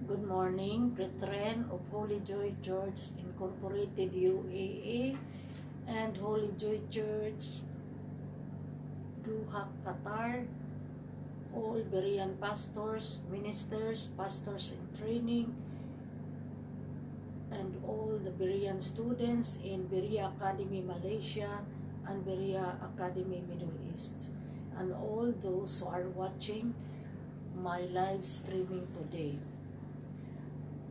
Good morning, brethren of Holy Joy Church Incorporated UAE and Holy Joy Church Doha, Qatar, all Berean pastors, ministers, pastors in training, and all the Berean students in Berea Academy Malaysia and Berea Academy Middle East, and all those who are watching my live streaming today.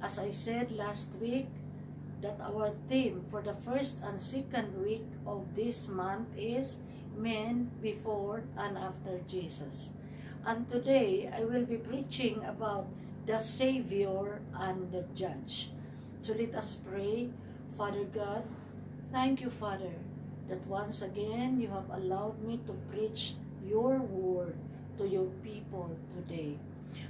As I said last week, that our theme for the first and second week of this month is Men Before and After Jesus. And today, I will be preaching about the Savior and the Judge. So let us pray. Father God, thank you, Father, that once again you have allowed me to preach your word to your people today.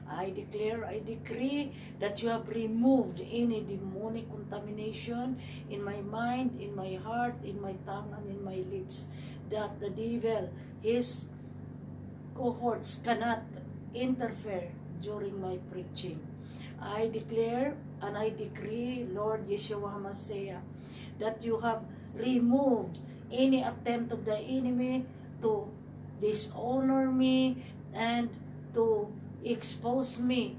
I declare, I decree that you have removed any demonic contamination in my mind, in my heart, in my tongue, and in my lips. That the devil, his cohorts cannot interfere during my preaching. I declare and I decree, Lord Yeshua HaMashiach, that you have removed any attempt of the enemy to dishonor me and to expose me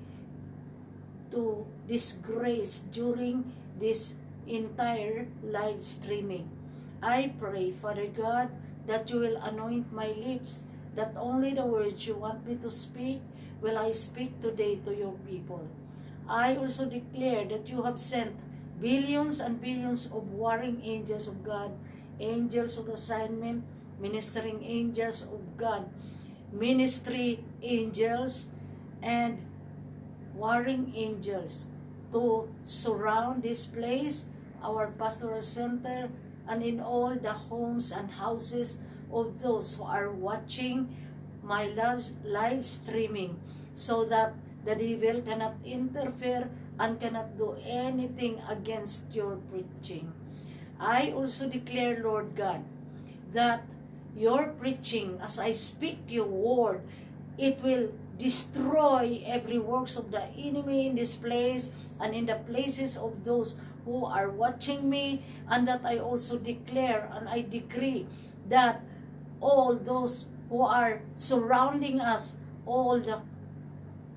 to disgrace during this entire live streaming. I pray, Father God, that you will anoint my lips, that only the words you want me to speak will I speak today to your people. I also declare that you have sent billions and billions of warring angels of God, angels of assignment, ministering angels of God, ministry angels, and warring angels to surround this place, our pastoral center, and in all the homes and houses of those who are watching my live streaming, so that the devil cannot interfere and cannot do anything against your preaching. I also declare, Lord God, that your preaching, as I speak your word, it will destroy every works of the enemy in this place and in the places of those who are watching me, and that I also declare and I decree that all those who are surrounding us, all the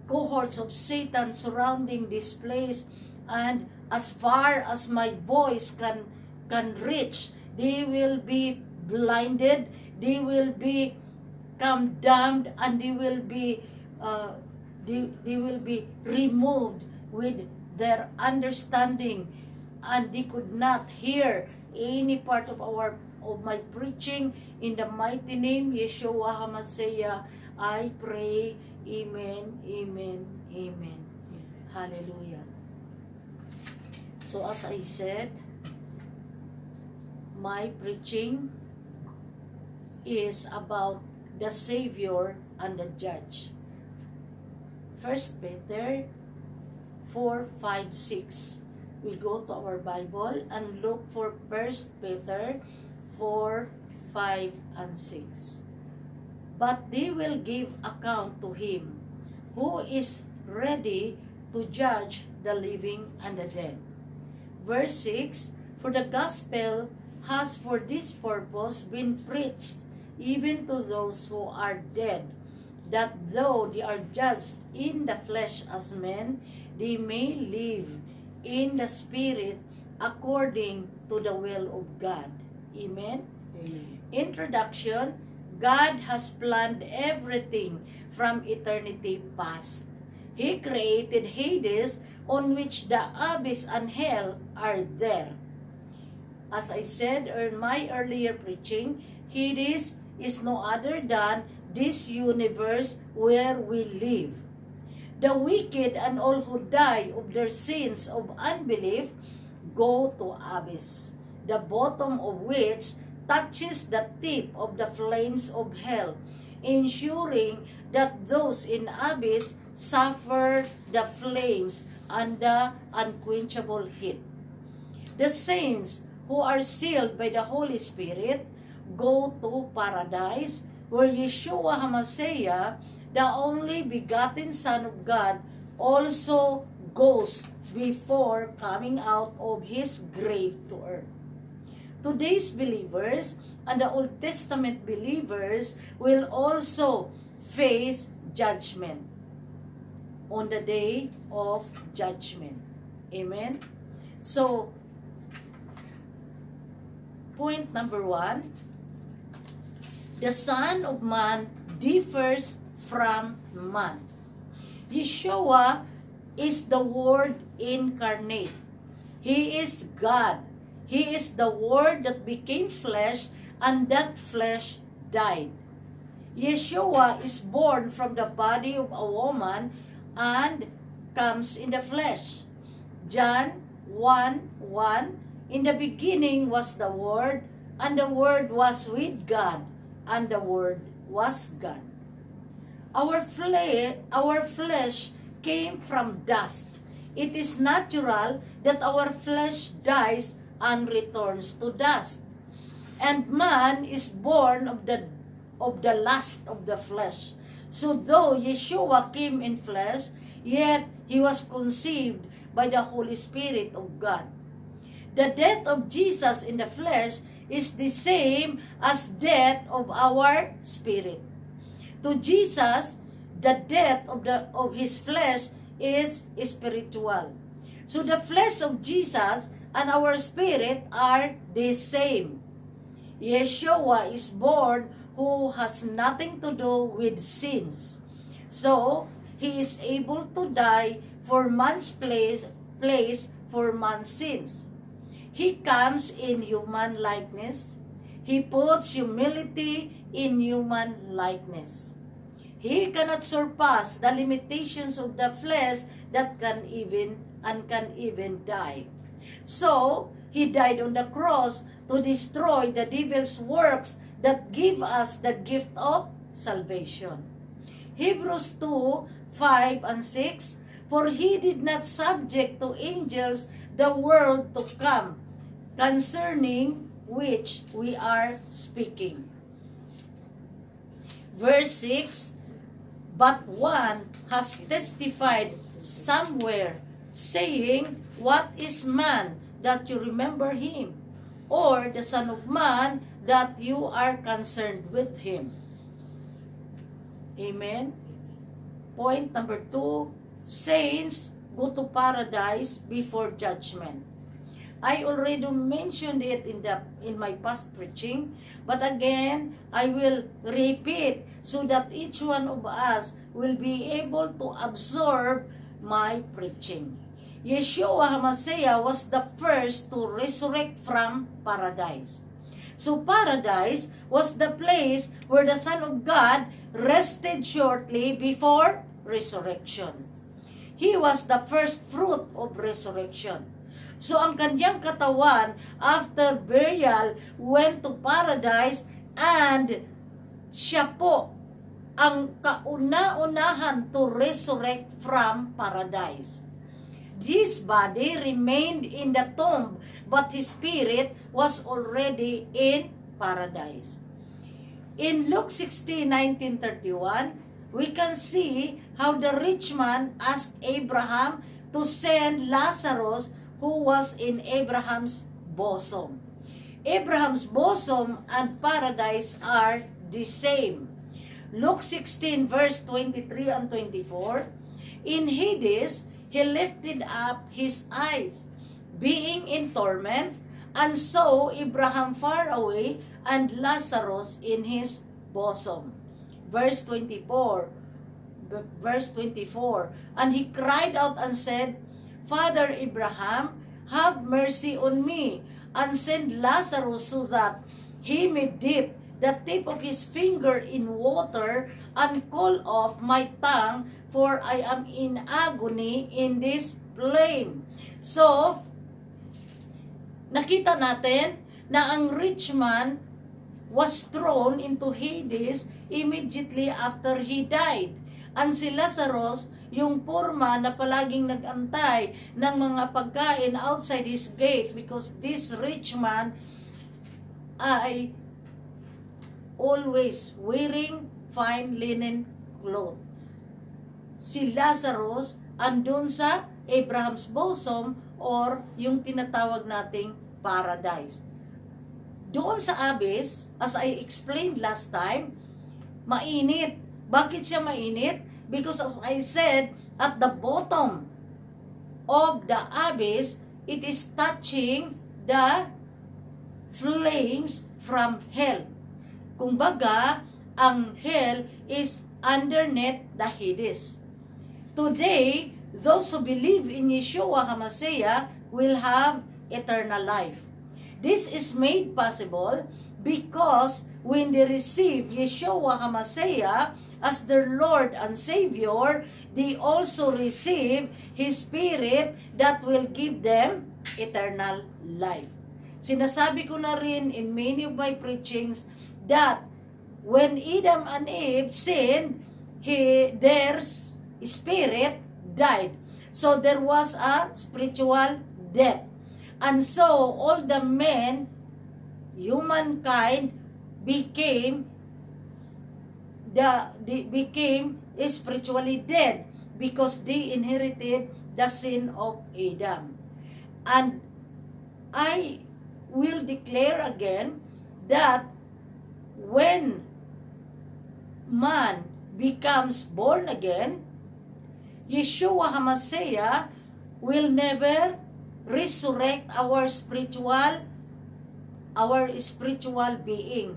cohorts of Satan surrounding this place, and as far as my voice can reach, they will be blinded, they will be damned, and they will be removed with their understanding, and they could not hear any part of my preaching. In the mighty name Yeshua HaMashiach, I pray. Amen, amen, amen. Hallelujah. So as I said, my preaching is about the Savior and the Judge. 1 Peter 4, 5, 6. We go to our Bible and look for 1 Peter 4, 5, and 6. But they will give account to him who is ready to judge the living and the dead. Verse 6, for the gospel has for this purpose been preached even to those who are dead, that though they are judged in the flesh as men, they may live in the spirit according to the will of God. Amen? Amen. Introduction. God has planned everything from eternity past. He created Hades, on which the abyss and hell are there. As I said in my earlier preaching, Hades is no other than this universe where we live. The wicked and all who die of their sins of unbelief go to abyss, the bottom of which touches the tip of the flames of hell, ensuring that those in abyss suffer the flames and the unquenchable heat. The saints who are sealed by the Holy Spirit go to paradise, where Yeshua HaMashiach, the only begotten Son of God, also Ghost before coming out of his grave to earth. Today's believers and the Old Testament believers will also face judgment on the day of judgment. Amen? So, point number 1, the Son of Man differs from man. Yeshua is the Word incarnate. He is God. He is the Word that became flesh, and that flesh died. Yeshua is born from the body of a woman and comes in the flesh. John 1:1, in the beginning was the Word, and the Word was with God, and the Word was God. Our flesh came from dust. It is natural that our flesh dies and returns to dust. And man is born of the lust of the flesh. So though Yeshua came in flesh, yet he was conceived by the Holy Spirit of God. The death of Jesus in the flesh is the same as death of our spirit. To Jesus, the death of his flesh is spiritual. So the flesh of Jesus and our spirit are the same. Yeshua is born who has nothing to do with sins. So, he is able to die for man's place for man's sins. He comes in human likeness. He puts humility in human likeness. He cannot surpass the limitations of the flesh that can even die. So, he died on the cross to destroy the devil's works that give us the gift of salvation. Hebrews 2:5 and 6, for he did not subject to angels the world to come, concerning which we are speaking. Verse 6, but one has testified somewhere, saying, what is man that you remember him? Or the Son of Man that you are concerned with him? Amen? Point number 2, saints go to paradise before judgment. I already mentioned it in my past preaching, but again, I will repeat so that each one of us will be able to absorb my preaching. Yeshua HaMashiach was the first to resurrect from paradise. So paradise was the place where the Son of God rested shortly before resurrection. He was the first fruit of resurrection. So ang kanyang katawan after burial went to paradise, and siya po ang kauna-unahan to resurrect from paradise. This body remained in the tomb, but his spirit was already in paradise. In Luke 16:19-31, we can see how the rich man asked Abraham to send Lazarus, who was in Abraham's bosom. Abraham's bosom and paradise are the same. Luke 16 verse 23 and 24, in Hades, he lifted up his eyes, being in torment, and saw Abraham far away and Lazarus in his bosom. Verse 24, and he cried out and said, Father Abraham, have mercy on me, and send Lazarus so that he may dip the tip of his finger in water and cool off my tongue, for I am in agony in this flame. So, nakita natin na ang rich man was thrown into Hades immediately after he died. And si Lazarus, yung poor man na palaging nag-antay ng mga pagkain outside his gate, because this rich man ay always wearing fine linen cloth. Si Lazarus andun sa Abraham's bosom, or yung tinatawag nating paradise. Doon sa abyss, as I explained last time, mainit. Bakit siya mainit? Because as I said, at the bottom of the abyss, it is touching the flames from hell. Kumbaga, ang hell is underneath the Hades. Today, those who believe in Yeshua HaMashiach will have eternal life. This is made possible because when they receive Yeshua HaMashiach as their Lord and Savior, they also receive His Spirit that will give them eternal life. Sinasabi ko na rin in many of my preachings that when Adam and Eve sinned, their spirit died. So there was a spiritual death. And so all the men, humankind, became spiritually dead because they inherited the sin of Adam. And I will declare again that when man becomes born again, Yeshua HaMashiach will never resurrect our spiritual being.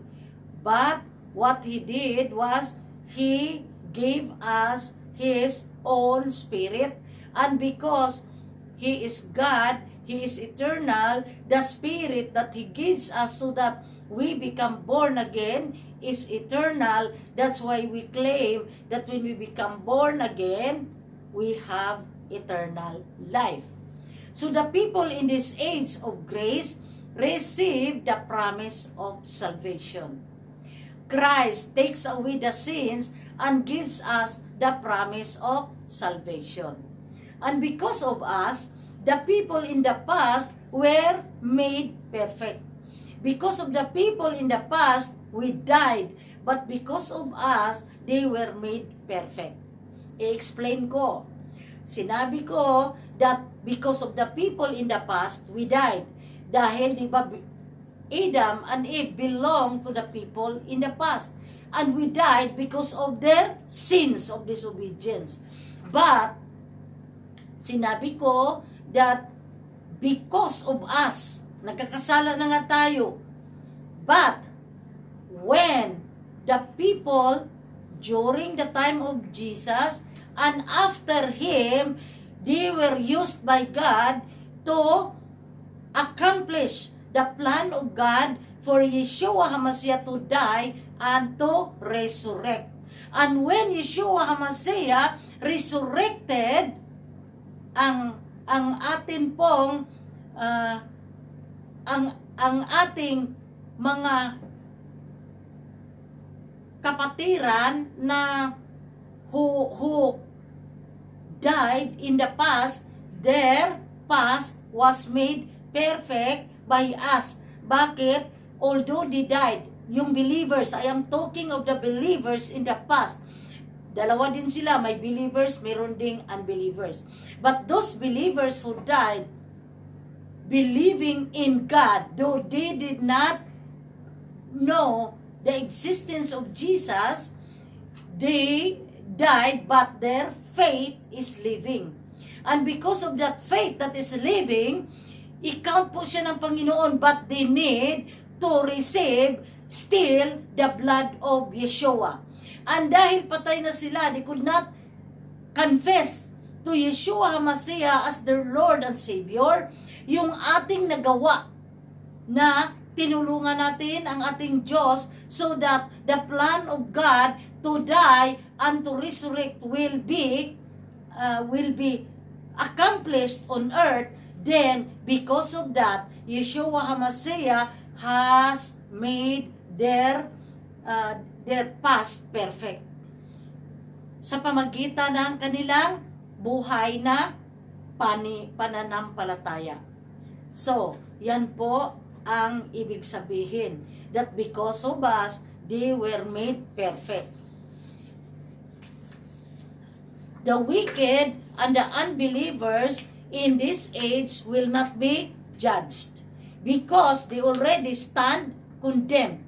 But what He did was He gave us His own Spirit. And because He is God, He is eternal, the Spirit that He gives us so that we become born again is eternal. That's why we claim that when we become born again, we have eternal life. So the people in this age of grace receive the promise of salvation. Christ takes away the sins and gives us the promise of salvation. And because of us, the people in the past were made perfect. Because of the people in the past, we died. But because of us, they were made perfect. I-explain ko. Sinabi ko that because of the people in the past, we died. Dahil, di ba, Adam and Eve belong to the people in the past. And we died because of their sins of disobedience. But, sinabi ko that because of us, nagkakasala na nga tayo. But, when the people during the time of Jesus and after Him, they were used by God to accomplish the plan of God for Yeshua HaMashiach to die and to resurrect. And when Yeshua HaMashiach resurrected, ang atin pong ang ating mga kapatiran na who died in the past, their past was made perfect by us. Bakit? Although they died, yung believers, I am talking of the believers in the past. Dalawa din sila, may believers, meron ding unbelievers. But those believers who died believing in God, though they did not know the existence of Jesus, they died, but their faith is living. And because of that faith that is living, i-count po siya ng Panginoon, but they need to receive still the blood of Yeshua. And dahil patay na sila, they could not confess to Yeshua HaMashiach as their Lord and Savior. Yung ating nagawa na tinulungan natin ang ating Diyos so that the plan of God to die and to resurrect will be accomplished on earth. Then, because of that, Yeshua HaMashiach has made their past perfect sa pamagitan ng kanilang buhay na pananampalataya. So, yan po ang ibig sabihin, that because of us, they were made perfect. The wicked and the unbelievers in this age will not be judged because they already stand condemned.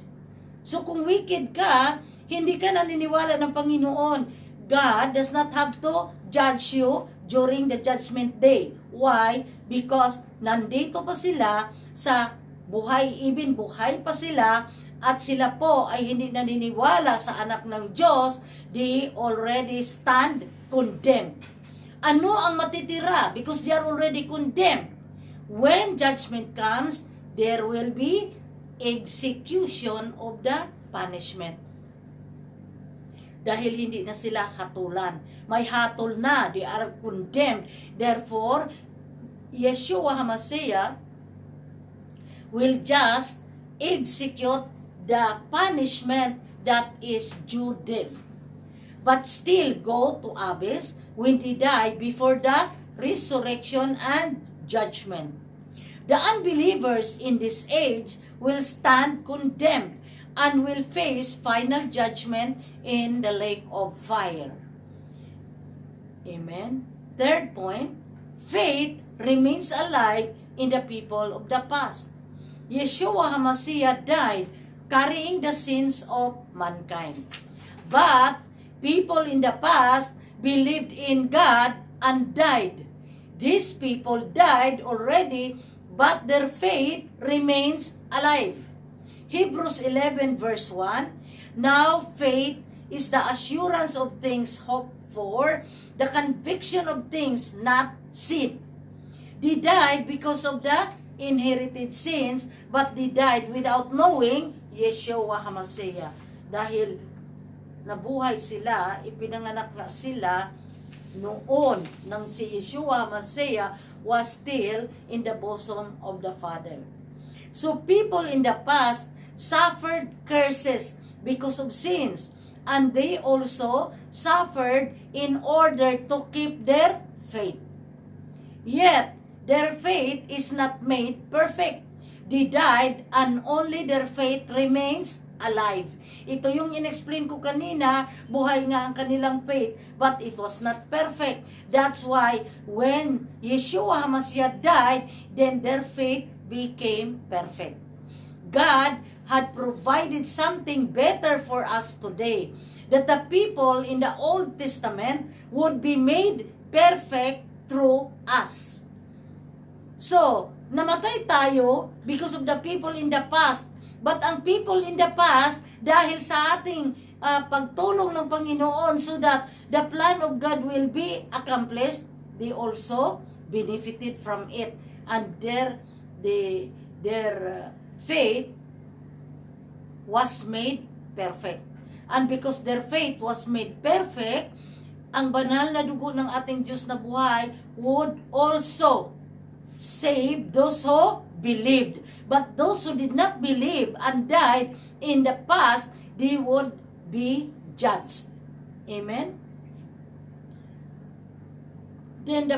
So kung wicked ka, hindi ka naniniwala ng Panginoon. God does not have to judge you during the judgment day. Why? Because nandito pa sila sa buhay, even buhay pa sila, at sila po ay hindi naniniwala sa anak ng Diyos, they already stand condemned. Ano ang matitira? Because they are already condemned. When judgment comes, there will be execution of the punishment. Dahil hindi na sila hatulan. May hatol na. They are condemned. Therefore, Yeshua HaMashiach will just execute the punishment that is due them. But still go to abyss when they die before the resurrection and judgment. The unbelievers in this age will stand condemned and will face final judgment in the lake of fire. Amen. Third point, faith remains alive in the people of the past. Yeshua HaMashiach died carrying the sins of mankind. But people in the past believed in God and died. These people died already, but their faith remains alive. Hebrews 11 verse 1, now faith is the assurance of things hoped for, the conviction of things not seen. They died because of the inherited sins, but they died without knowing Yeshua HaMashiach. Dahil nabuhay sila, ipinanganak na sila noon nang si Yeshua HaMashiach was still in the bosom of the Father. So people in the past suffered curses because of sins, and they also suffered in order to keep their faith. Yet, their faith is not made perfect. They died and only their faith remains alive. Ito yung inexplain ko kanina, buhay nga ang kanilang faith, but it was not perfect. That's why when Yeshua HaMashiach died, then their faith became perfect. God had provided something better for us today, that the people in the Old Testament would be made perfect through us. So, namatay tayo because of the people in the past. But ang people in the past, dahil sa ating pagtulong ng Panginoon so that the plan of God will be accomplished, they also benefited from it. And their faith was made perfect. And because their faith was made perfect, ang banal na dugo ng ating Diyos na buhay would also save those who believed. But those who did not believe and died in the past, they would be judged. Amen? Then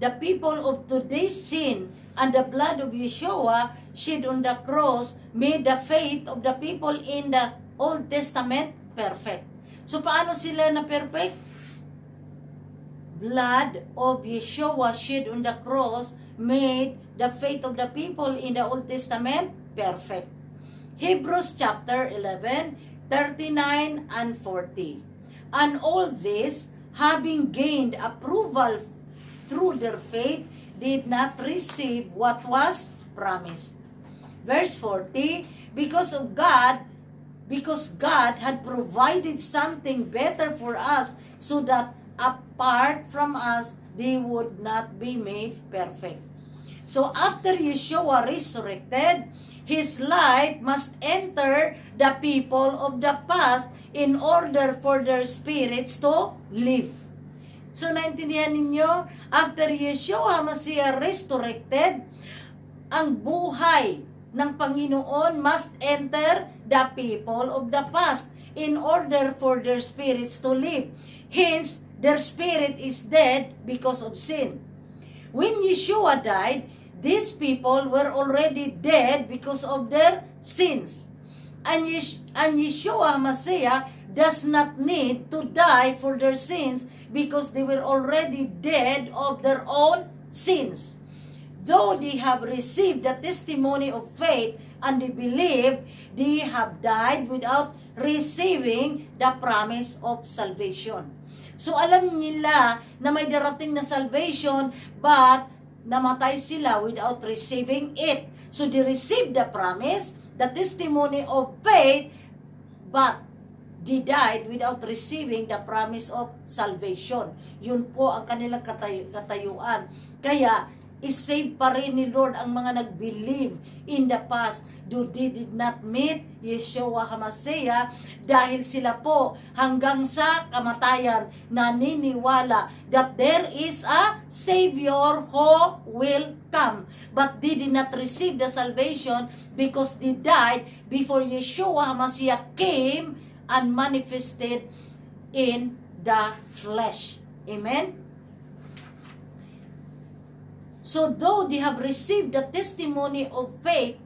the people of today's sin and the blood of Yeshua shed on the cross made the faith of the people in the Old Testament perfect. So paano sila na perfect? Blood of Yeshua shed on the cross made the faith of the people in the Old Testament perfect. Hebrews chapter 11, 39 and 40. And all this, having gained approval through their faith, did not receive what was promised. Verse 40, because God had provided something better for us, so that apart from us, they would not be made perfect. So after Yeshua resurrected, His light must enter the people of the past in order for their spirits to live. So naintindihan ninyo, after Yeshua HaMashiach resurrected, ang buhay ng Panginoon must enter the people of the past in order for their spirits to live. Hence, their spirit is dead because of sin. When Yeshua died, these people were already dead because of their sins. And Yeshua HaMashiach does not need to die for their sins because they were already dead of their own sins. Though they have received the testimony of faith and they believe, they have died without receiving the promise of salvation. So alam nila na may darating na salvation, but namatay sila without receiving it. So they received the promise, the testimony of faith, but they died without receiving the promise of salvation. Yun po ang kanilang katayuan. Kaya, isave pa rin ni Lord ang mga nag-believe in the past, though they did not meet Yeshua HaMashiach, dahil sila po hanggang sa kamatayan naniniwala that there is a Savior who will come. But they did not receive the salvation because they died before Yeshua HaMashiach came and manifested in the flesh. Amen? So though they have received the testimony of faith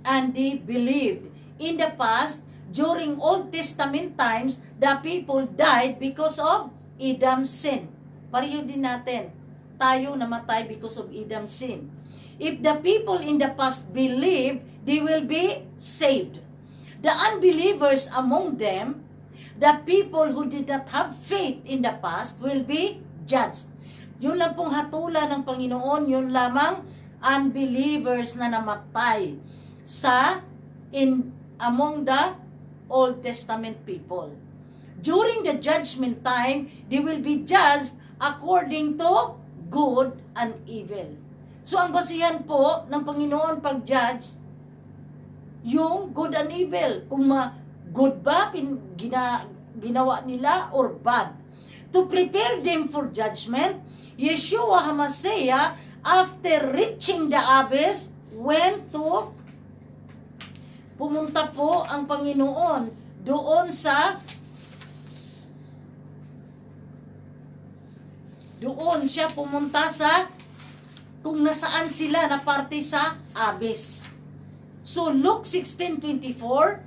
and they believed, in the past, during Old Testament times, the people died because of Adam's sin. Pareho din natin. Tayo namatay because of Adam's sin. If the people in the past believe, they will be saved. The unbelievers among them, the people who did not have faith in the past, will be judged. Yun lang pong hatulan ng Panginoon, yun lamang unbelievers na namatay among the Old Testament people. During the judgment time, they will be judged according to good and evil. So ang basihan po ng Panginoon pag-judge, yung good and evil. Kung good ba ginawa nila or bad. To prepare them for judgment, Yeshua HaMashiach, after reaching the abyss, pumunta po ang Panginoon doon siya pumunta sa kung nasaan sila na parte sa abyss. So Luke 16:24,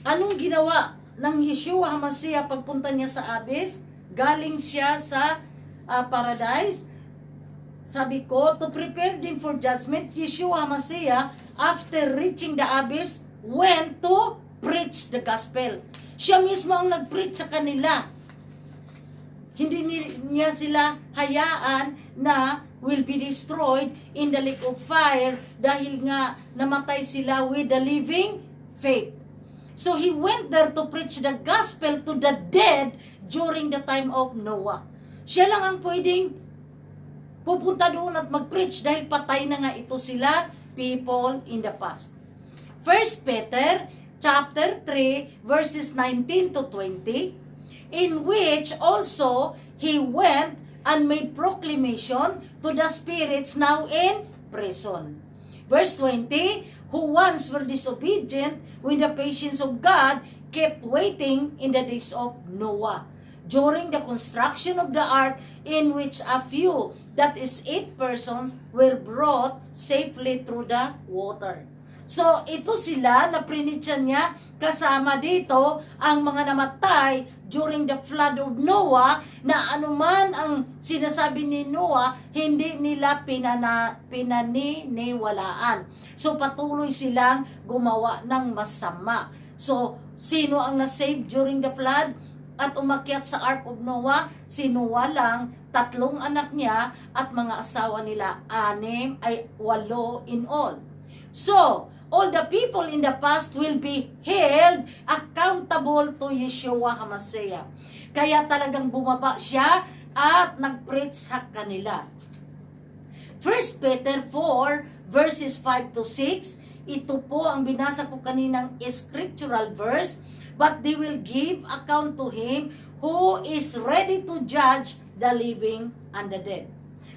anong ginawa ng Yeshua HaMashiach pagpunta niya sa abyss? Galing siya sa paradise. Sabi ko, to prepare them for judgment, Yeshua HaMashiach, after reaching the abyss, went to preach the gospel. Siya mismo ang nag-preach sa kanila. Hindi niya sila hayaan na will be destroyed in the lake of fire dahil nga namatay sila with the living faith. So he went there to preach the gospel to the dead during the time of Noah. Siya lang ang pwedeng pupunta doon at mag-preach dahil patay na nga ito sila, people in the past. 1 Peter chapter 3 verses 19 to 20, in which also he went and made proclamation to the spirits now in prison. Verse 20, who once were disobedient when the patience of God kept waiting in the days of Noah, during the construction of the ark, in which a few, that is 8 persons, were brought safely through the water. So, ito sila na prinityan niya, kasama dito ang mga namatay during the flood of Noah, na anuman ang sinasabi ni Noah, hindi nila pinaniniwalaan. So, patuloy silang gumawa ng masama. So, sino ang nasave during the flood at umakyat sa Ark of Noah? Si Noah lang, 3 anak niya, at mga asawa nila, 8 in all. So, all the people in the past will be held accountable to Yeshua HaMashiach. Kaya talagang bumaba siya at nag-preach sa kanila. 1 Peter 4 verses 5 to 6, ito po ang binasa ko kaninang scriptural verse, but they will give account to him who is ready to judge the living and the dead.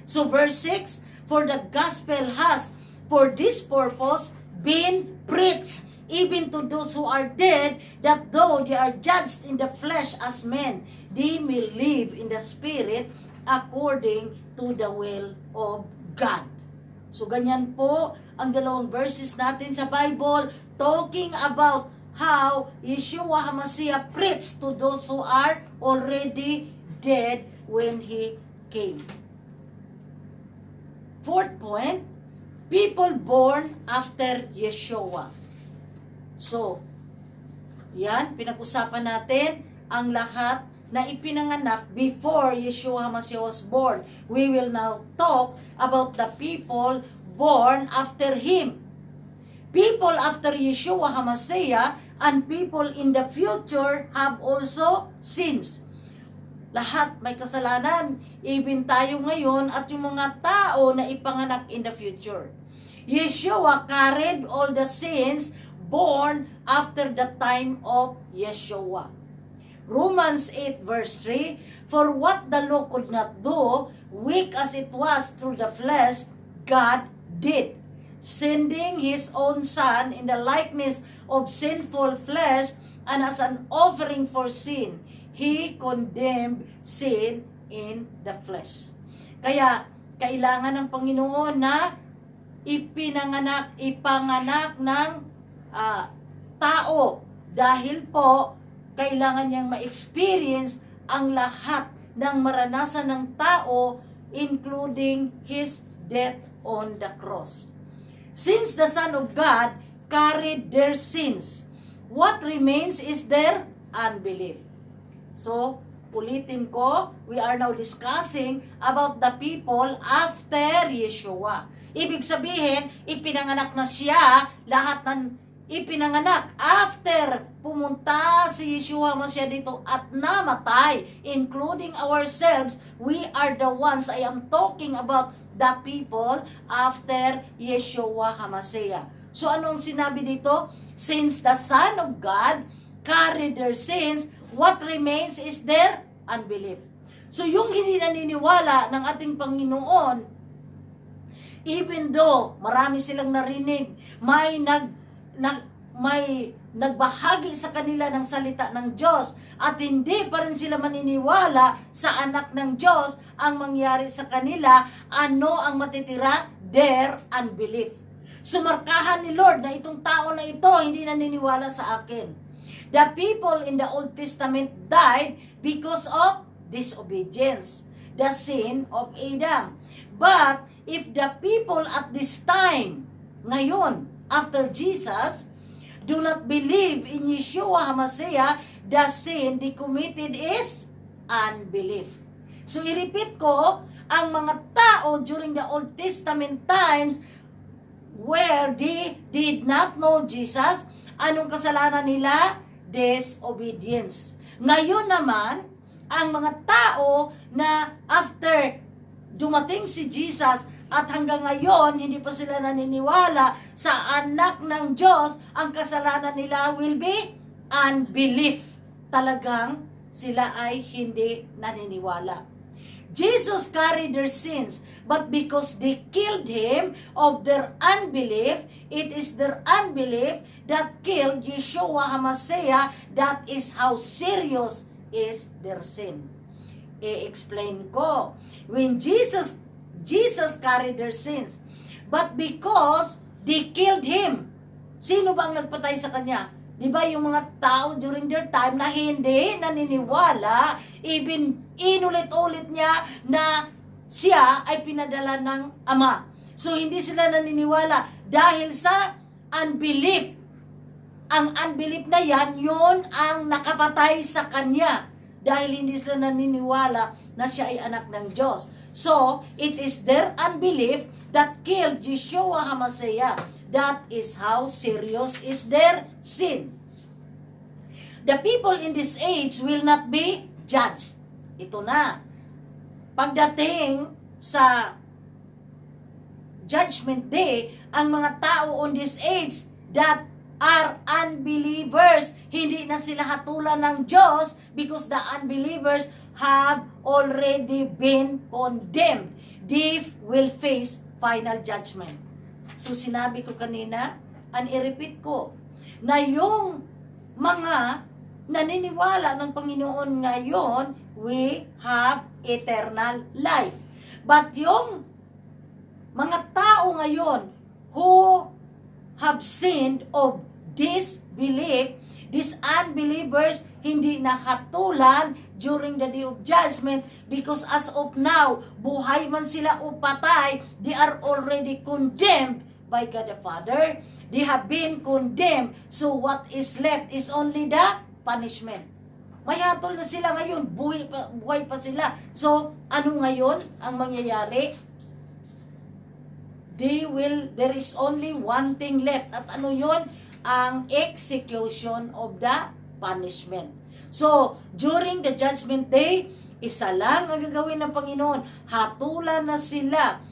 So verse 6, for the gospel has for this purpose been preached even to those who are dead, that though they are judged in the flesh as men, they may live in the spirit according to the will of God. So ganyan po ang dalawang verses natin sa Bible talking about how Yeshua HaMashiach preached to those who are already dead when He came. Fourth point, people born after Yeshua. So, yan, pinag-usapan natin ang lahat na ipinanganak before Yeshua HaMashiach was born. We will now talk about the people born after Him. People after Yeshua HaMashiach and people in the future have also sins. Lahat may kasalanan, even tayo ngayon at yung mga tao na ipanganak in the future. Yeshua carried all the sins born after the time of Yeshua. Romans 8 verse 3, for what the law could not do, weak as it was through the flesh, God did, sending His own Son in the likeness of sinful flesh, and as an offering for sin, He condemned sin in the flesh. Kaya, kailangan ng Panginoon na ipanganak ng tao, dahil po kailangan niyang ma-experience ang lahat ng maranasan ng tao, including His death on the cross. Since the Son of God carried their sins, what remains is their unbelief. So, ulitin ko, we are now discussing about the people after Yeshua. Ibig sabihin, ipinanganak na siya, lahat ng ipinanganak after pumunta si Yeshua HaMashiach dito at namatay, including ourselves. We are the ones, I am talking about the people after Yeshua HaMashiach. So anong sinabi dito? Since the Son of God carried their sins, what remains is their unbelief. So yung hindi naniniwala ng ating Panginoon, even though marami silang narinig, may nagbahagi sa kanila ng salita ng Diyos at hindi pa rin sila maniniwala sa anak ng Diyos, ang mangyari sa kanila, ano ang matitira? Their unbelief. Sumarkahan ni Lord na itong tao na ito hindi naniniwala sa akin. The people in the Old Testament died because of disobedience, the sin of Adam. But if the people at this time, ngayon, after Jesus, do not believe in Yeshua HaMashiach, the sin they committed is unbelief. So, i-repeat ko, ang mga tao during the Old Testament times where they did not know Jesus, anong kasalanan nila? Disobedience. Ngayon naman, ang mga tao na after dumating si Jesus at hanggang ngayon, hindi pa sila naniniwala sa anak ng Diyos, ang kasalanan nila will be unbelief. Talagang sila ay hindi naniniwala. Jesus carried their sins, but because they killed Him of their unbelief, it is their unbelief that killed Yeshua HaMashiach. That is how serious is their sin. I-explain ko. When Jesus carried their sins, but because they killed Him. Sino ba ang nagpatay sa Kanya? Di ba yung mga tao during their time na hindi naniniwala, even inulit-ulit niya na siya ay pinadala ng Ama. So hindi sila naniniwala dahil sa unbelief. Ang unbelief na yan, yun ang nakapatay sa Kanya. Dahil hindi sila naniniwala na siya ay anak ng Diyos. So, it is their unbelief that killed Yeshua HaMashiach. That is how serious is their sin. The people in this age will not be judged. Ito na. Pagdating sa Judgment Day, ang mga tao on this age that are unbelievers, hindi na sila hatulan ng Diyos because the unbelievers have already been condemned. They will face final judgment. So sinabi ko kanina, and i-repeat ko, na yung mga naniniwala ng Panginoon ngayon, we have eternal life. But yung mga tao ngayon who have sinned of disbelief, these unbelievers, hindi nakatulan during the day of judgment, because as of now, buhay man sila o patay, they are already condemned by God the Father. They have been condemned. So what is left is only the punishment. May hatol na sila ngayon, buhay pa sila. So, ano ngayon ang mangyayari? There is only one thing left. At ano yon? Ang execution of the punishment. So, during the judgment day, isa lang ang gagawin ng Panginoon. Hatulan na sila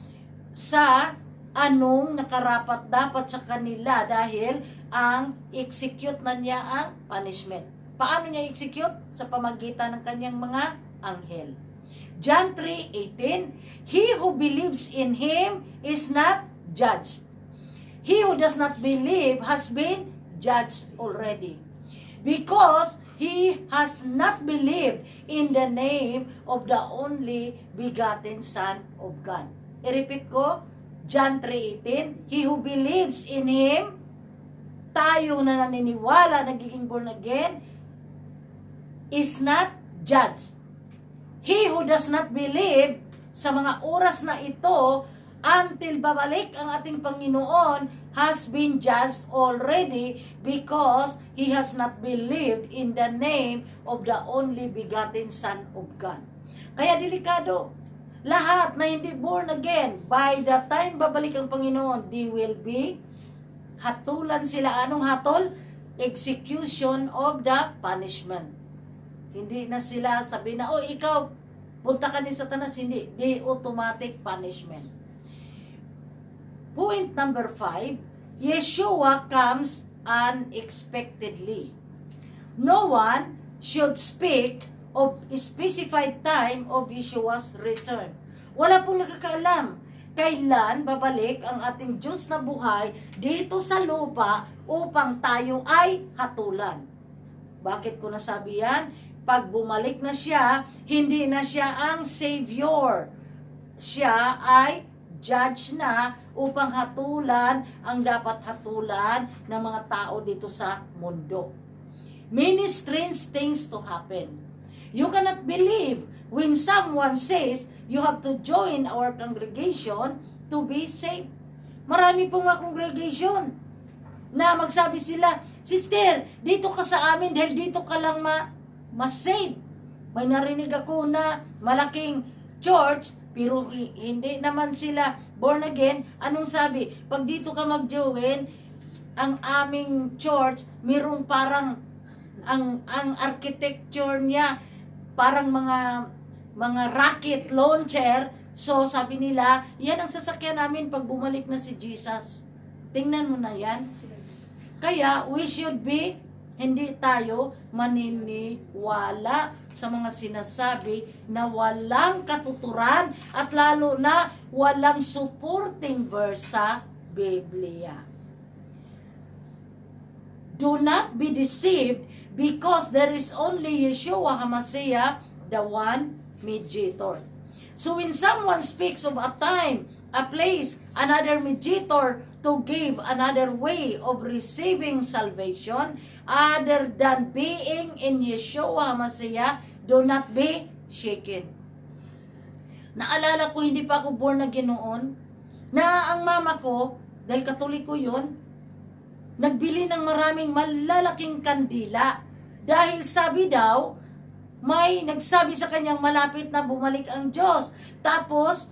sa anong nakarapat dapat sa kanila dahil ang execute na niya ang punishment. Paano niya execute? Sa pamagitan ng kanyang mga anghel. John 3:18, he who believes in him is not judged. He who does not believe has been judged already, because he has not believed in the name of the only begotten Son of God. I-repeat ko, John 3:18, he who believes in him, tayo na naniniwala, nagiging born again, is not judged. He who does not believe, sa mga oras na ito, until babalik ang ating Panginoon, has been judged already, because he has not believed in the name of the only begotten Son of God. Kaya delikado. Lahat na hindi born again, by the time babalik ang Panginoon, they will be hatulan sila. Anong hatol? Execution of the punishment. Hindi na sila sabi na, oh, ikaw, punta ka ni Satanas. Hindi. The automatic punishment. Point number 5, Yeshua comes unexpectedly. No one should speak of a specified time of Yeshua's return. Wala pong nakakaalam kailan babalik ang ating Diyos na buhay dito sa lupa upang tayo ay hatulan. Bakit ko nasabi yan? Pag bumalik na siya, hindi na siya ang Savior. Siya ay judge na upang hatulan ang dapat hatulan ng mga tao dito sa mundo. Many strange things to happen. You cannot believe when someone says you have to join our congregation to be saved. Marami pong mga congregation na magsabi sila, sister, dito ka sa amin dahil dito ka lang ma-save. May narinig ako na malaking church, pero hindi naman sila born again. Anong sabi? Pag dito ka mag-join, ang aming church, mayroong parang, ang architecture niya, parang mga rocket launcher. So, sabi nila, yan ang sasakyan namin pag bumalik na si Jesus. Tingnan mo na yan. Kaya, we should be, hindi tayo maniniwala sa mga sinasabi na walang katuturan at lalo na walang supporting verse sa Biblia. Do not be deceived, because there is only Yeshua HaMashiach, the one mediator. So when someone speaks of a time, a place, another mediator to give another way of receiving salvation, other than being in Yeshua HaMashiach, do not be shaken. Naalala ko, hindi pa ako born again noon, na ang mama ko, dahil Katoliko yun, nagbili ng maraming malalaking kandila. Dahil sabi daw, may nagsabi sa kanyang malapit na bumalik ang Diyos. Tapos,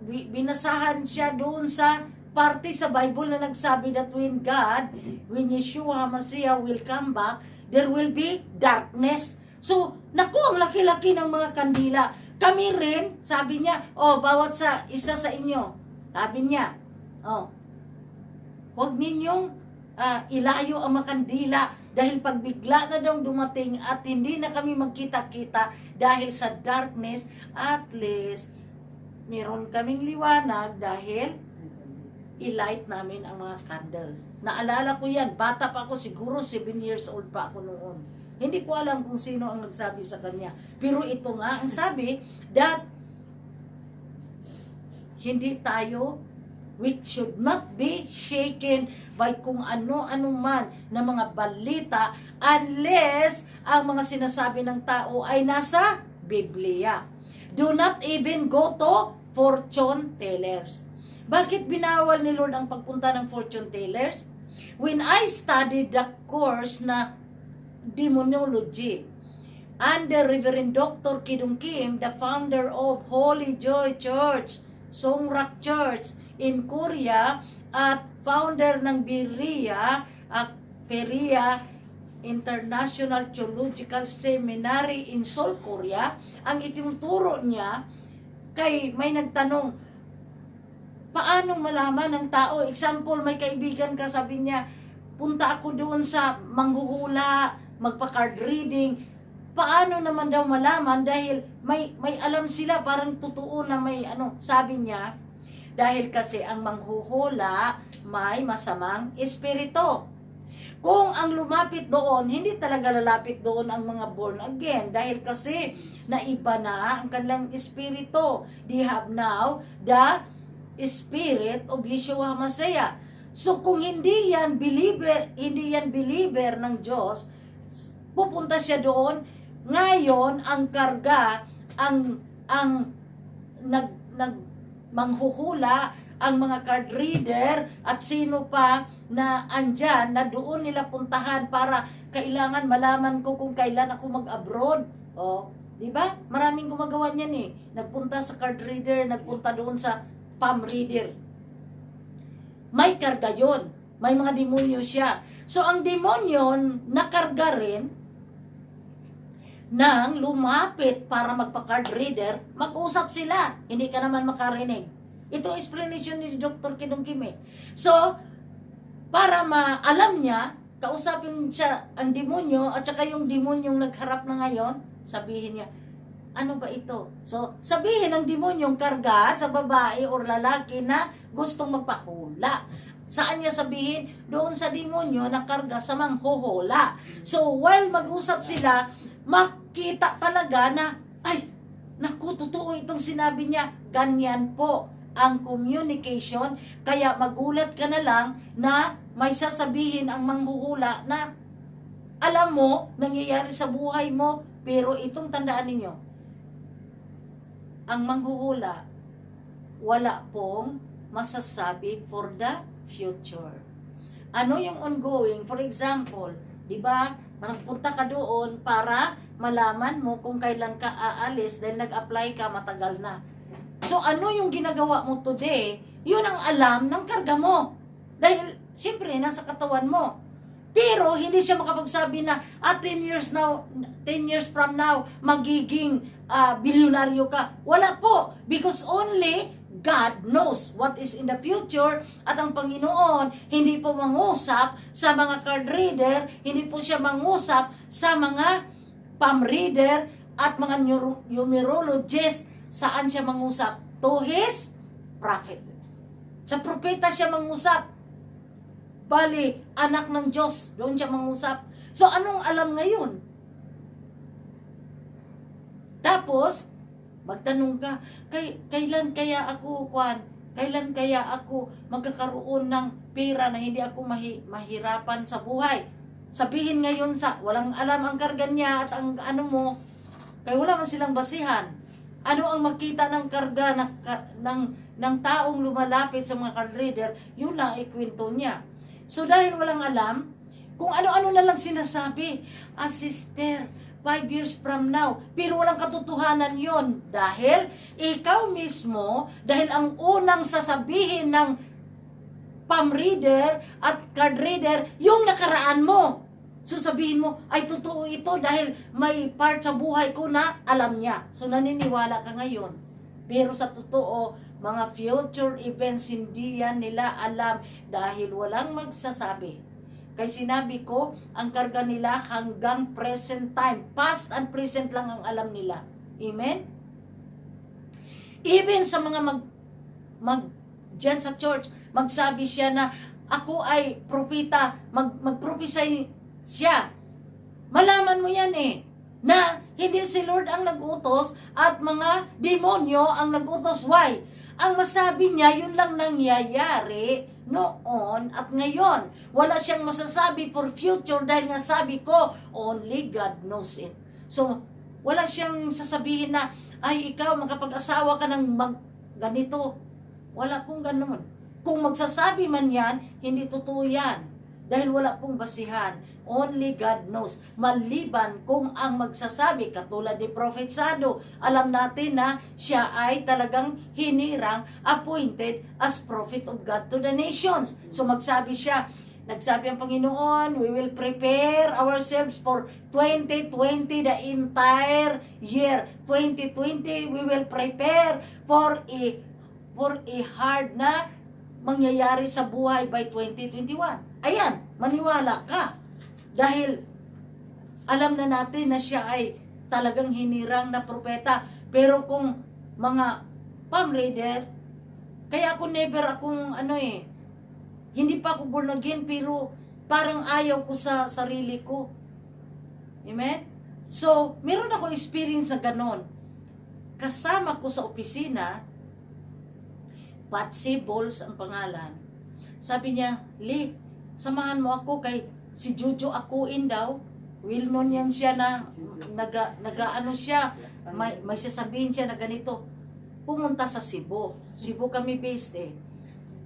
binasahan siya doon sa parte sa Bible na nagsabi that when Yeshua HaMashiach will come back, there will be darkness. So, naku, ang laki-laki ng mga kandila. Kami rin, sabi niya, bawat sa isa sa inyo. Sabi niya, huwag ninyong ilayo ang mga kandila dahil pag bigla na daw dumating at hindi na kami magkita-kita dahil sa darkness, at least meron kaming liwanag dahil i-light namin ang mga candle. Naalala ko yan, bata pa ako, siguro 7 years old pa ako noon. Hindi ko alam kung sino ang nagsabi sa kanya. Pero ito nga ang sabi, that hindi tayo, we should not be shaken by kung ano-ano man na mga balita unless ang mga sinasabi ng tao ay nasa Biblia. Do not even go to fortune tellers. Bakit binawal ni Lord ang pagpunta ng fortune tellers? When I studied the course na demonology under Reverend Dr. Kidung Kim, the founder of Holy Joy Church, Songrak Church in Korea, at founder ng Peria International Theological Seminary in Seoul, Korea, ang itinuturo niya kay may nagtanong, paano malaman ng tao? Example, may kaibigan ka, sabi niya, punta ako doon sa manghuhula, magpa-card reading. Paano naman daw malaman? Dahil may alam sila, parang totoo na may sabi niya, dahil kasi ang manghuhula may masamang espiritu. Kung ang lumapit doon, hindi talaga lalapit doon ang mga born again. Dahil kasi naiba na ang kanilang espiritu. They have now the Spirit of Yeshua Messiah. So kung hindi yan believer ng Diyos, pupunta siya doon. Ngayon, ang karga, ang manghuhula, ang mga card reader at sino pa na andyan na doon nila puntahan para kailangan malaman ko kung kailan ako mag-abroad. Di ba? Maraming gumagawa niyan eh. Nagpunta sa card reader, nagpunta doon sa palm reader. May karga yun. May mga demonyo siya. So ang demonyo nakarga rin nang lumapit para magpa-card reader, mag-usap sila. Hindi ka naman makarinig. Ito explanation ni Dr. Kidung Kim. So, para maalam niya, kausapin siya ang demonyo at saka yung demonyong nagharap na ngayon, sabihin niya, ano ba ito? So, sabihin ng demonyong karga sa babae o lalaki na gustong magpahula. Saan niya sabihin? Doon sa demonyo na karga sa manghuhula. So, while mag-usap sila, makita talaga na, ay, naku, totoo itong sinabi niya. Ganyan po ang communication, kaya magulat ka na lang na may sasabihin ang manghuhula na alam mo, nangyayari sa buhay mo, pero itong tandaan ninyo, ang manghuhula, wala pong masasabi for the future. Ano yung ongoing? For example, di ba, nagpunta ka doon para malaman mo kung kailan ka aalis dahil nag-apply ka matagal na. So, ano yung ginagawa mo today, yun ang alam ng karga mo. Dahil, siyempre, nasa katawan mo. Pero, hindi siya makapagsabi na, 10 years from now, magiging bilyonaryo ka. Wala po. Because only God knows what is in the future. At ang Panginoon, hindi po mangusap sa mga card reader, hindi po siya mangusap sa mga palm reader at mga numerologist. Saan siya mangusap? To his prophet. Sa propeta siya mangusap. Bali, anak ng Diyos, doon siya mangusap. So, anong alam ngayon? Tapos, magtanong ka, kailan kaya ako magkakaroon ng pera na hindi ako mahirapan sa buhay? Sabihin ngayon walang alam ang karga niya at ang mo, kaya wala man silang basihan. Ano ang makita ng karga ng taong lumalapit sa mga card reader, yun lang ikwento niya. So dahil walang alam, kung ano-ano na lang sinasabi, sister, 5 years from now, pero walang katotohanan yon. Dahil ikaw mismo, dahil ang unang sasabihin ng palm reader at card reader, yung nakaraan mo. So sabihin mo, ay totoo ito dahil may part sa buhay ko na alam niya. So naniniwala ka ngayon. Pero sa totoo, mga future events hindi yan nila alam dahil walang magsasabi. Kaya sinabi ko, ang karga nila hanggang present time. Past and present lang ang alam nila. Amen? Even sa mga dyan sa church, magsabi siya na ako ay propeta, mag-prophesy siya. Malaman mo yan na hindi si Lord ang nag-utos at mga demonyo ang nag-utos. Why? Ang masabi niya, yun lang nangyayari noon at ngayon. Wala siyang masasabi for future dahil nga sabi ko, only God knows it. So, wala siyang sasabihin na, ay ikaw makapag-asawa ka ng ganito. Wala pong ganun. Kung magsasabi man yan, hindi totoo yan. Dahil wala pong basihan. Only God knows. Maliban kung ang magsasabi, katulad ni Prophet Sado, alam natin na siya ay talagang hinirang, appointed as prophet of God to the nations. So magsabi siya, nagsabi ang Panginoon, we will prepare ourselves for 2020, the entire year. 2020, we will prepare for a hard na mangyayari sa buhay by 2021. Ayan, maniwala ka. Dahil alam na natin na siya ay talagang hinirang na propeta. Pero kung mga palm reader, kaya ako never akong hindi pa ako born again, pero parang ayaw ko sa sarili ko. Amen? So, meron ako experience na ganon. Kasama ko sa opisina, Patsy Bowles ang pangalan. Sabi niya, Lee, samahan mo ako kay si Jojo akuin daw. Will known yan siya na nagaano siya. May sasabihin siya na ganito. Pumunta sa Cebu. Cebu kami based eh.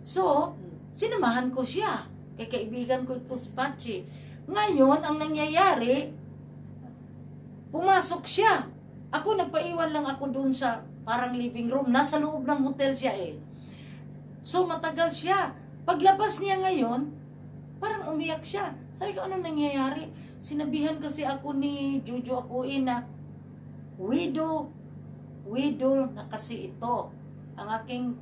So, sinamahan ko siya. Kay kaibigan ko ito si Patsy. Ngayon, ang nangyayari, pumasok siya. Ako, nagpaiwan lang ako dun sa parang living room. Nasa loob ng hotel siya eh. So, matagal siya. Paglabas niya ngayon, parang umiyak siya. Sabi ko, anong nangyayari? Sinabihan kasi ako ni Jojo Akuin na widow na kasi ito ang aking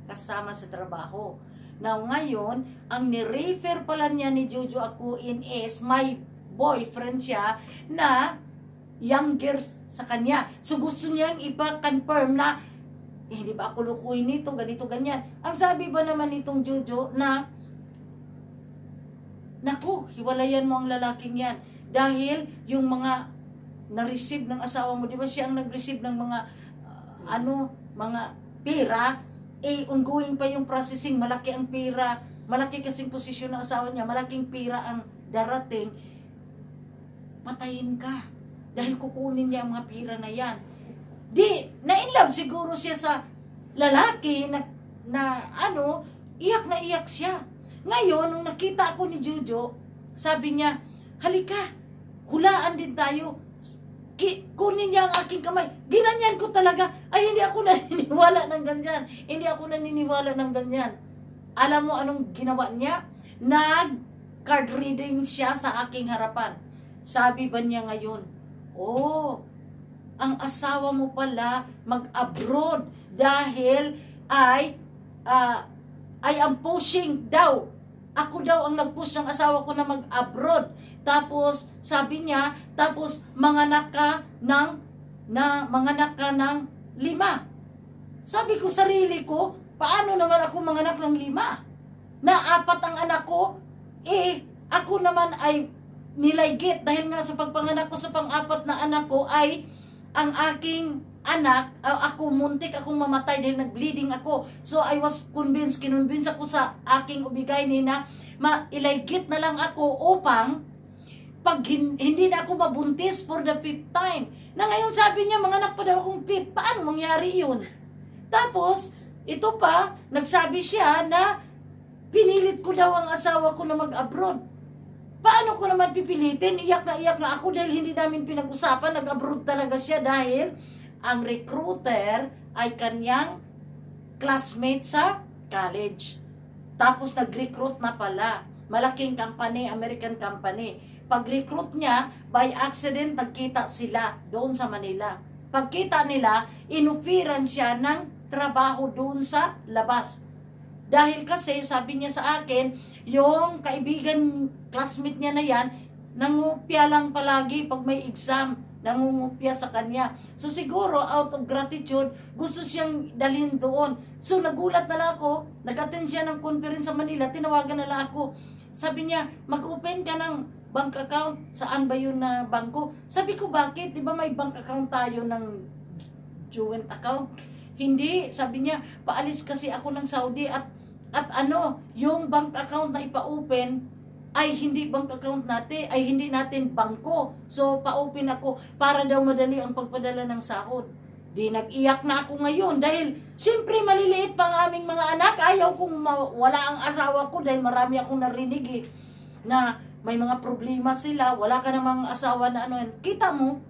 kasama sa trabaho. Now ngayon, ang ni-refer pala niya ni Jojo Akuin is my boyfriend siya na younger sa kanya. So gusto niyang ipa-confirm na hindi ba ako lukuin nito, ganito, ganyan. Ang sabi ba naman nitong Jojo na naku, hiwalayan mo ang lalaking yan. Dahil yung mga na-receive ng asawa mo, di ba siya ang nag-receive ng mga mga pera, ongoing pa yung processing, malaki ang pera, malaki kasing posisyon ng asawa niya, malaking pera ang darating, patayin ka. Dahil kukunin niya ang mga pera na yan. Na-inlove siguro siya sa lalaki iyak na iyak siya. Ngayon, nung nakita ako ni Jojo, sabi niya, halika, hulaan din tayo. Kunin niya ang aking kamay. Ginanyan ko talaga. Ay, hindi ako naniniwala ng ganyan. Hindi ako naniniwala ng ganyan. Alam mo anong ginawa niya? Nag-card reading siya sa aking harapan. Sabi ba niya ngayon, ang asawa mo pala mag-abroad dahil I am pushing daw. Ako daw ang nag-push ng asawa ko na mag-abroad. Tapos, sabi niya, manganak ka ng 5. Sabi ko, sarili ko, paano naman ako manganak ng 5? Na 4 ang anak ko, ako naman ay nilaygit dahil nga sa pagpanganak ko sa pang-4 na anak ko ay ang aking anak, ako muntik akong mamatay dahil nag-bleeding ako. So I was kinonvince ako sa aking ubigay na mailaygit na lang ako upang pag hindi na ako mabuntis for the 5th time. Na ngayon sabi niya, manganak pa daw akong 5th. Paano mangyari yun? Tapos, ito pa, nagsabi siya na pinilit ko daw ang asawa ko na mag-abroad. Paano ko naman pipilitin? Iyak na ako dahil hindi namin pinag-usapan. Nag-abroad talaga siya dahil ang recruiter ay kanyang classmate sa college. Tapos nag-recruit na pala. Malaking company, American company. Pag-recruit niya, by accident, nagkita sila doon sa Manila. Pagkita nila, inufiran siya ng trabaho doon sa labas. Dahil kasi, sabi niya sa akin, yung kaibigan, classmate niya na yan, nangungupya lang palagi pag may exam. Nangungupya sa kanya. So siguro, out of gratitude, gusto siyang dalhin doon. So nagulat na lang ako, nag-attend siya ng conference sa Manila, tinawagan na lang ako. Sabi niya, mag-open ka ng bank account. Saan ba yun na bangko? Sabi ko, bakit? Di ba may bank account tayo ng joint account? Hindi, sabi niya, paalis kasi ako ng Saudi at ano, yung bank account na ipa-open ay hindi bank account natin, ay hindi natin bangko. So, pa-open ako para daw madali ang pagpadala ng sahod. Di nag-iyak na ako ngayon dahil siyempre maliliit pa ang aming mga anak. Ayaw kong wala ang asawa ko dahil marami akong narinig na may mga problema sila. Wala ka namang asawa na ano. Kita mo?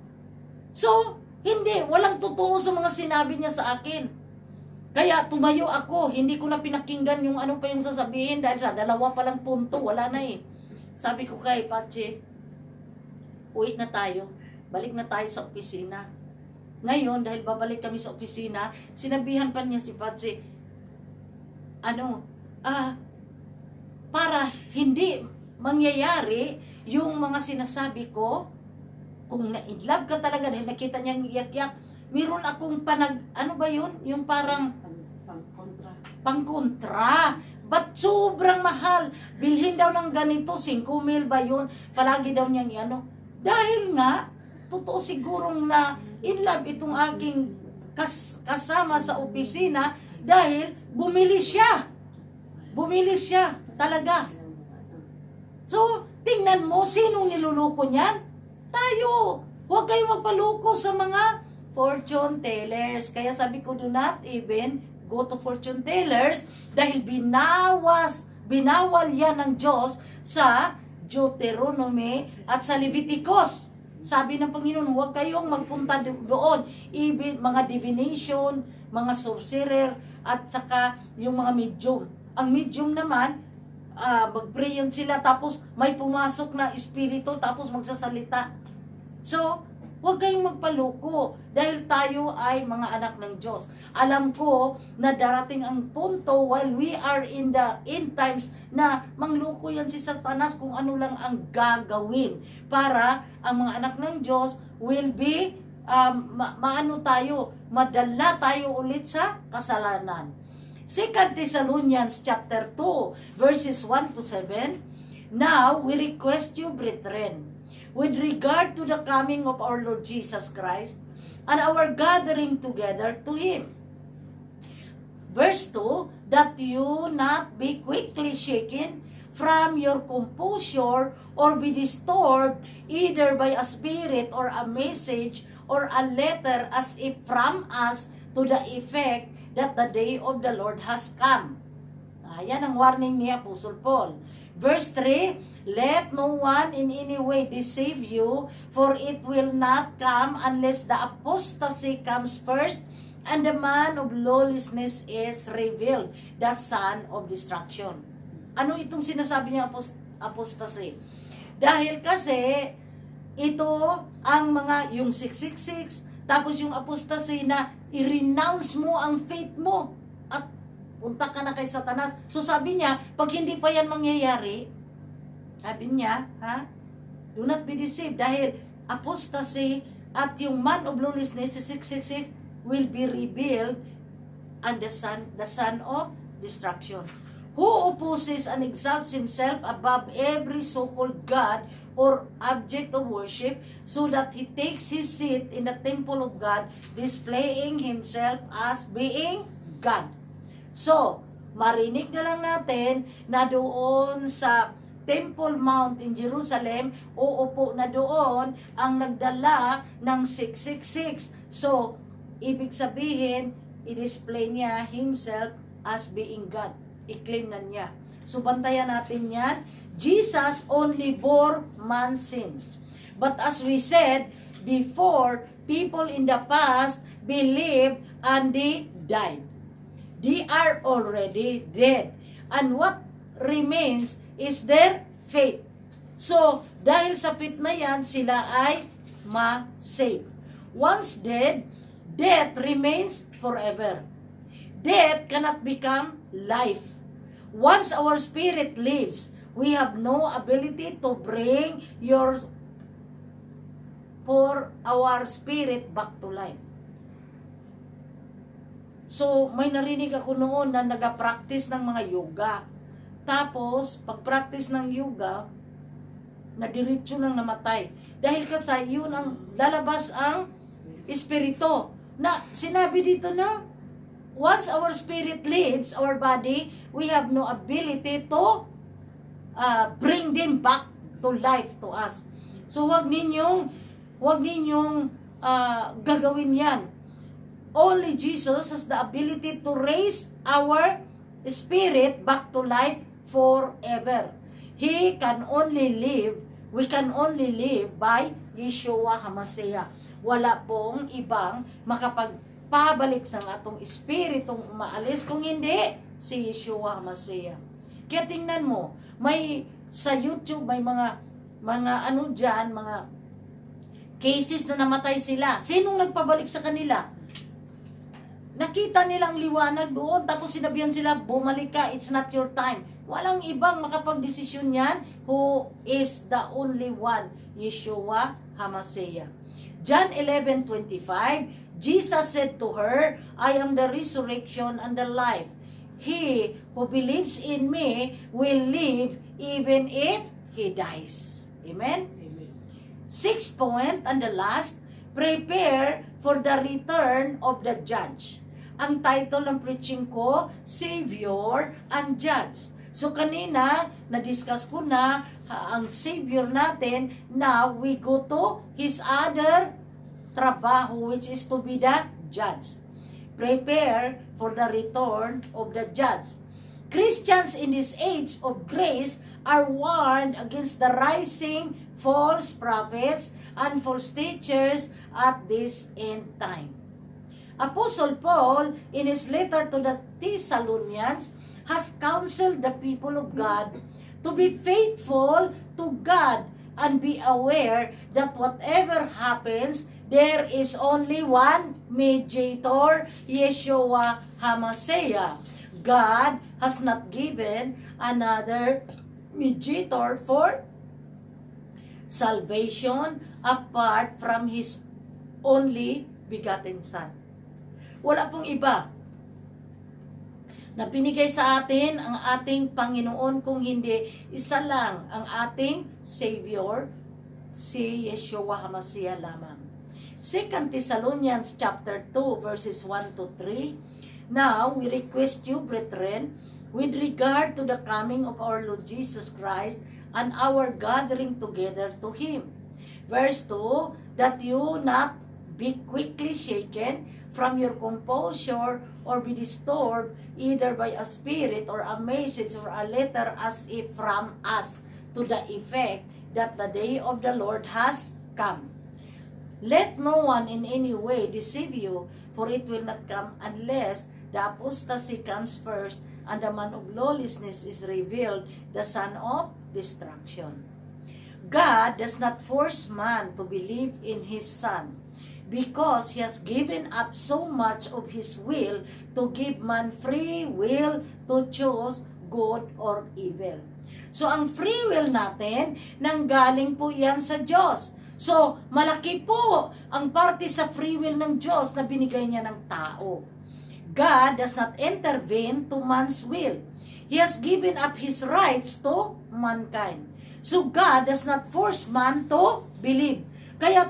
So, hindi. Walang totoo sa mga sinabi niya sa akin. Kaya tumayo ako. Hindi ko na pinakinggan yung ano pa yung sasabihin dahil sa dalawa palang punto. Wala na eh. Sabi ko kay Pache, uwi na tayo. Balik na tayo sa opisina. Ngayon, dahil babalik kami sa opisina, sinabihan pa niya si Patsy, para hindi mangyayari yung mga sinasabi ko, kung na-inlove ka talaga dahil nakita niyang iyak-iyak, meron akong yung parang pangkontra. Ba't sobrang mahal? Bilhin daw ng ganito, 5,000 ba yun? Palagi daw niyang Dahil nga, totoo sigurong na in love itong aking kasama sa opisina dahil bumili siya. Bumili siya talaga. So, tingnan mo, sinong niluluko niyan? Tayo. Huwag kayong magpaluko sa mga fortune tellers. Kaya sabi ko, do not even go to fortune tellers dahil binawal yan ng Diyos sa Deuteronomy at sa Leviticus. Sabi ng Panginoon, huwag kayong magpunta doon. Even mga divination, mga sorcerer, at saka yung mga medium. Ang medium naman, mag-pray yan sila, tapos may pumasok na espiritu, tapos magsasalita. So, huwag kayong magpaluko dahil tayo ay mga anak ng Diyos. Alam ko na darating ang punto while we are in the end times na mangluko yan si Satanas kung ano lang ang gagawin para ang mga anak ng Diyos will be madala tayo ulit sa kasalanan. 2 Thessalonians chapter 2 verses 1 to 7. Now we request you, brethren, with regard to the coming of our Lord Jesus Christ and our gathering together to Him. Verse 2, that you not be quickly shaken from your composure or be disturbed either by a spirit or a message or a letter as if from us to the effect that the day of the Lord has come. Ayan ang warning ni Apostle Paul. Verse 3, let no one in any way deceive you, for it will not come unless the apostasy comes first, and the man of lawlessness is revealed, the son of destruction. Ano itong sinasabi niya apostasy? Dahil kasi, ito ang yung 666, tapos yung apostasy na i-renounce mo ang faith mo, at punta ka na kay Satanas. So sabi niya, pag hindi pa yan mangyayari, sabi niya, do not be deceived, dahil apostasy at yung man of lawlessness, 666, will be revealed, and the son of destruction, who opposes and exalts himself above every so-called God or object of worship, so that he takes his seat in the temple of God, displaying himself as being God. So, marinig na lang natin na doon sa Temple Mount in Jerusalem, uupo na doon ang nagdala ng 666. So, ibig sabihin, i-display niya himself as being God. I-claim na niya. So, bantayan natin yan. Jesus only bore man's sins. But as we said before, people in the past believed and they died. They are already dead. And what remains is their faith. So, dahil sa faith na yan, sila ay ma-save. Once dead, death remains forever. Death cannot become life. Once our spirit lives, we have no ability to bring our spirit back to life. So, may narinig ako noon na nag-practice ng mga yoga. Tapos, pag-practice ng yoga, nadiretso nang namatay. Dahil kasi yun ang lalabas ang espiritu. Na sinabi dito na once our spirit leaves our body, we have no ability to bring them back to life to us. So wag ninyong gagawin yan. Only Jesus has the ability to raise our spirit back to life forever. We can only live by Yeshua HaMashiach. Wala pong ibang makapagpabalik ng atong espiritong umaalis kung hindi si Yeshua HaMashiach. Kaya tingnan mo, may sa YouTube may mga ano dyan, mga cases na namatay sila. Sinong nagpabalik sa kanila? Nakita nilang liwanag doon, tapos sinabihan sila, bumalik ka, it's not your time. Walang ibang makapagdesisyon yan, who is the only one, Yeshua HaMashiach. John 11:25, Jesus said to her, I am the resurrection and the life. He who believes in me will live even if he dies. Amen? Amen. 6th point, and the last, prepare for the return of the judge. Ang title ng preaching ko, Savior and Judge. So kanina, na-discuss ko na ang Savior natin. Now, we go to His other trabaho, which is to be the Judge. Prepare for the return of the Judge. Christians in this age of grace are warned against the rising false prophets and false teachers at this end time. Apostle Paul, in his letter to the Thessalonians, has counseled the people of God to be faithful to God and be aware that whatever happens, there is only one mediator, Yeshua HaMashiach. God has not given another mediator for salvation apart from His only begotten Son. Wala pong iba na binigay sa atin ang ating Panginoon kung hindi isa lang ang ating Savior, si Yeshua HaMashiach lamang. 2 Thessalonians chapter 2 verses 1 to 3. Now, we request you, brethren, with regard to the coming of our Lord Jesus Christ and our gathering together to Him. Verse 2, that you not be quickly shaken from your composure or be disturbed either by a spirit or a message or a letter as if from us, to the effect that the day of the Lord has come. Let no one in any way deceive you, for it will not come unless the apostasy comes first and the man of lawlessness is revealed, the son of destruction. God does not force man to believe in His Son, because He has given up so much of His will to give man free will to choose good or evil. So, ang free will natin, nanggaling po yan sa Diyos. So, malaki po ang parte sa free will ng Diyos na binigay niya ng tao. God does not intervene to man's will. He has given up His rights to mankind. So, God does not force man to believe. Kaya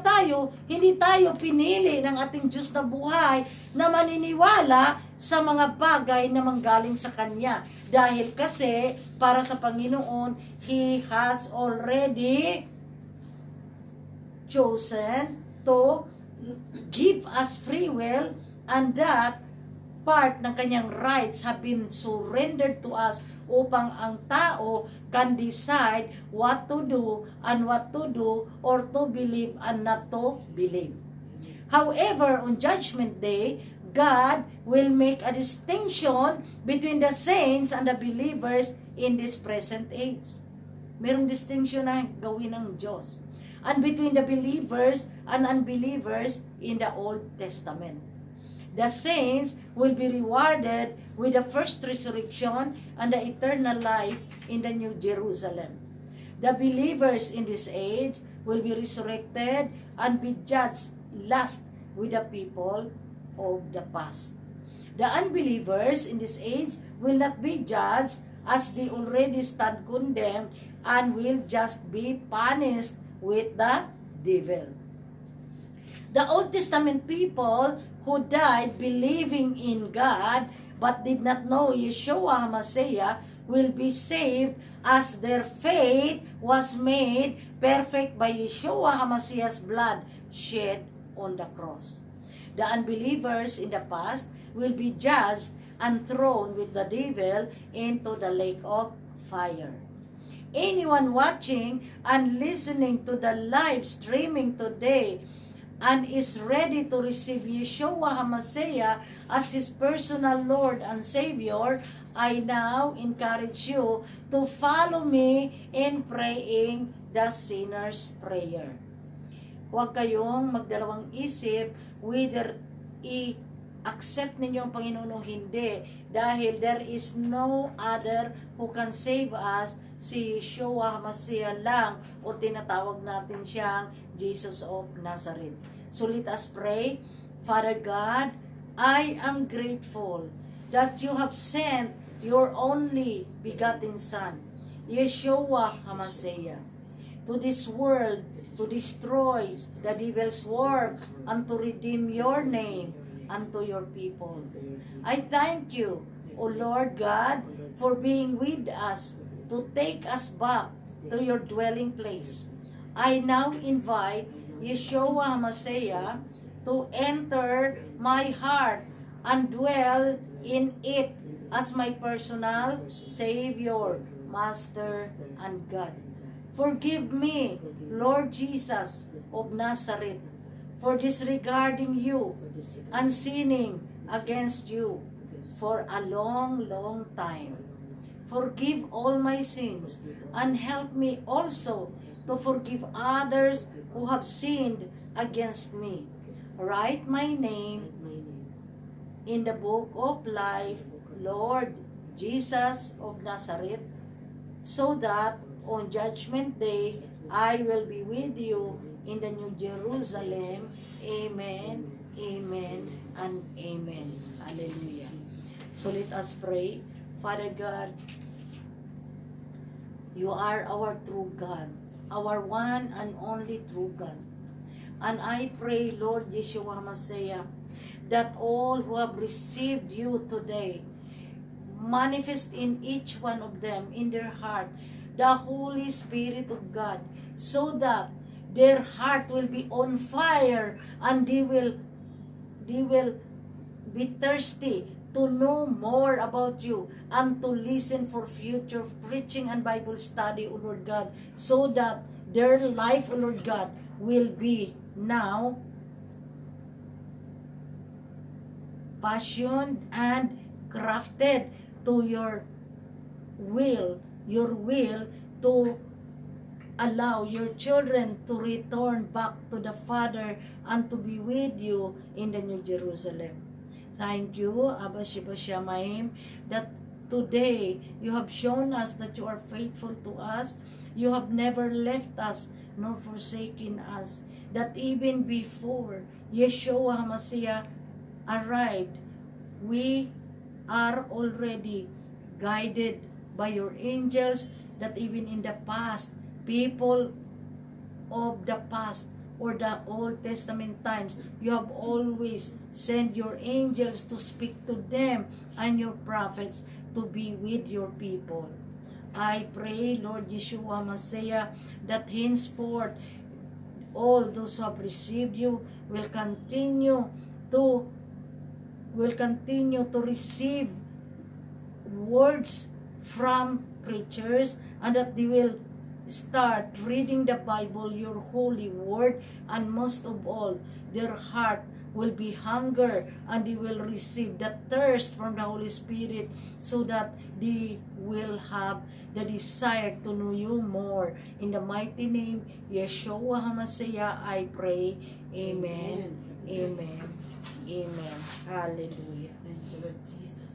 hindi tayo pinili ng ating Diyos na buhay na maniniwala sa mga bagay na manggaling sa Kanya. Dahil kasi, para sa Panginoon, He has already chosen to give us free will, and that part ng Kanyang rights have been surrendered to us upang ang tao can decide what to do and what to do, or to believe and not to believe. However, on Judgment Day, God will make a distinction between the saints and the believers in this present age. Merong distinction na gawin ng Diyos. And between the believers and unbelievers in the Old Testament. The saints will be rewarded with the first resurrection and the eternal life in the New Jerusalem. The believers in this age will be resurrected and be judged last with the people of the past. The unbelievers in this age will not be judged, as they already stand condemned and will just be punished with the devil. The Old Testament people who died believing in God but did not know Yeshua HaMashiach will be saved as their faith was made perfect by Yeshua HaMashiach's blood shed on the cross. The unbelievers in the past will be judged and thrown with the devil into the lake of fire. Anyone watching and listening to the live streaming today and is ready to receive Yeshua HaMashiach as his personal Lord and Savior, I now encourage you to follow me in praying the sinner's prayer. Huwag kayong magdalawang isip whether i-accept ninyo ang Panginoon o hindi, dahil there is no other who can save us, si Yeshua HaMashiach lang, o tinatawag natin siyang Jesus of Nazareth. So let us pray. Father God, I am grateful that you have sent your only begotten Son, Yeshua HaMashiach, to this world to destroy the devil's work and to redeem your name unto your people. I thank you, O Lord God, for being with us to take us back to your dwelling place. I now invite Yeshua HaMashiach to enter my heart and dwell in it as my personal Savior, Master, and God. Forgive me, Lord Jesus of Nazareth, for disregarding you and sinning against you for a long, long time. Forgive all my sins and help me also to forgive others who have sinned against me. Write my name in the book of life, Lord Jesus of Nazareth, so that on Judgment Day, I will be with you in the New Jerusalem. Amen, amen, and amen. Hallelujah. So let us pray. Father God, you are our true God, our one and only true God. And I pray, Lord Yeshua HaMashiach, that all who have received you today, manifest in each one of them, in their heart, the Holy Spirit of God, so that their heart will be on fire and they will be thirsty to know more about you and to listen for future preaching and Bible study, O Lord God, so that their life, O Lord God, will be now fashioned and crafted to your will to allow your children to return back to the Father and to be with you in the New Jerusalem. Thank you, Abba Sheba Shamayim, that today you have shown us that you are faithful to us. You have never left us nor forsaken us. That even before Yeshua HaMashiach arrived, we are already guided by your angels, that even in the past, people of the past or the Old Testament times, you have always sent your angels to speak to them and your prophets to be with your people. I pray, Lord Yeshua HaMashiach, that henceforth all those who have received you will continue to receive words from preachers, and that they will start reading the Bible, your holy word, and most of all, their heart will be hunger and they will receive the thirst from the Holy Spirit, so that they will have the desire to know you more. In the mighty name, Yeshua HaMashiach, I pray. Amen. Amen. Amen. Hallelujah. Thank you, Lord Jesus.